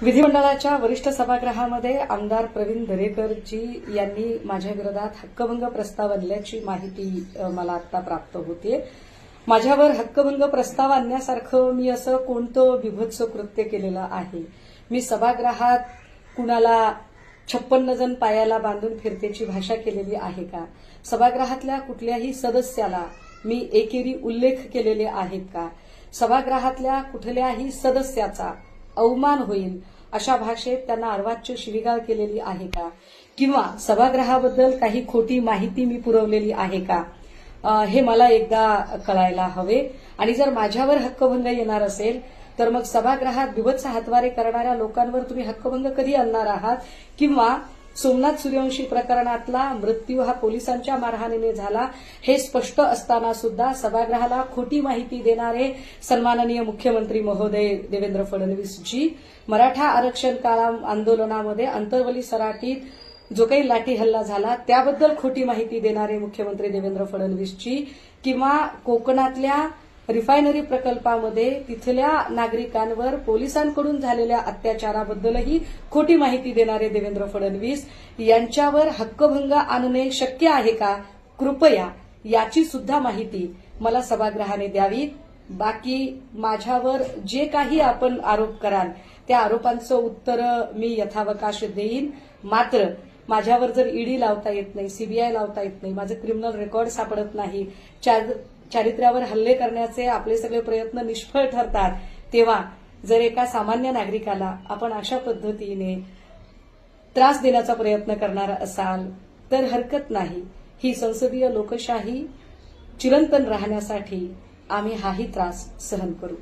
विधिमंडळाच्या वरिष्ठ सभागृहामध्ये आमदार प्रवीण दरेकरजी यांनी माझ्या विरोधात हक्कभंग प्रस्ताव आणल्याची माहिती मला आता प्राप्त होते। माझ्यावर हक्कभंग प्रस्ताव आणण्यासारखं मी असं कोणतं विभत्स कृत्य केलेलं आहे? मी सभागृहात कुणाला 56 जण पायाला बांधून फिरतेची भाषा केलेली आहे का? सभागृहातल्या कुठल्याही सदस्याला मी एकेरी उल्लेख केलेले आहेत का? सभागृहातल्या कुठल्याही सदस्याचा अवमान होईल अशा भाषेत त्यांना अर्वाच्य शिवीगाळ केलेली आहे का? किंवा सभागृहाबद्दल काही खोटी माहिती मी पुरवलेली आहे का? हे मला एकदा कळायला हवे। आणि जर माझ्यावर हक्कभंग येणार असेल तर मग सभागृहात बिभत्स हातवारे करणाऱ्या लोकांवर तुम्ही हक्कभंग कधी आणणार आहात? किंवा सोमनाथ सूर्यवंशी प्रकरणातला मृत्यू हा पोलिसांच्या मारहाणीने झाला हे स्पष्ट असताना सुद्धा सभागृहाला खोटी माहिती देणारे सन्माननीय मुख्यमंत्री महोदय देवेंद्र फडणवीसजी मराठा आरक्षण आंदोलनामध्ये अंतरवली सराटीत जो काही लाठी हल्ला झाला त्याबद्दल खोटी माहिती देणारे मुख्यमंत्री देवेंद्र फडणवीसजी किंवा कोकणातल्या रिफायनरी प्रकल्पामध्ये तिथल्या नागरिकांवर पोलिसांकडून झालेल्या अत्याचाराबद्दलही खोटी माहिती देणारे देवेंद्र फडणवीस यांच्यावर हक्कभंग आणणे शक्य आहे का? कृपया याची सुद्धा माहिती मला सभागृहाने द्यावी। बाकी माझ्यावर जे काही आपण आरोप कराल त्या आरोपांचं उत्तर मी यथावकाश देईन। मात्र माझ्यावर जर ईडी लावता येत नाही, सीबीआय लावता येत नाही, माझं क्रिमिनल रेकॉर्ड सापडत नाही, चारित्र्यावर हल्ले करण्याचे आपले सगळे प्रयत्न निष्फळ ठरतात, तेव्हा जर एका सामान्य नागरिकाला आपण अशा पद्धतीने त्रास देण्याचा प्रयत्न करणार असाल तर हरकत नाही। ही संसदीय लोकशाही चिरंतन राहण्यासाठी आम्ही हाही त्रास सहन करू।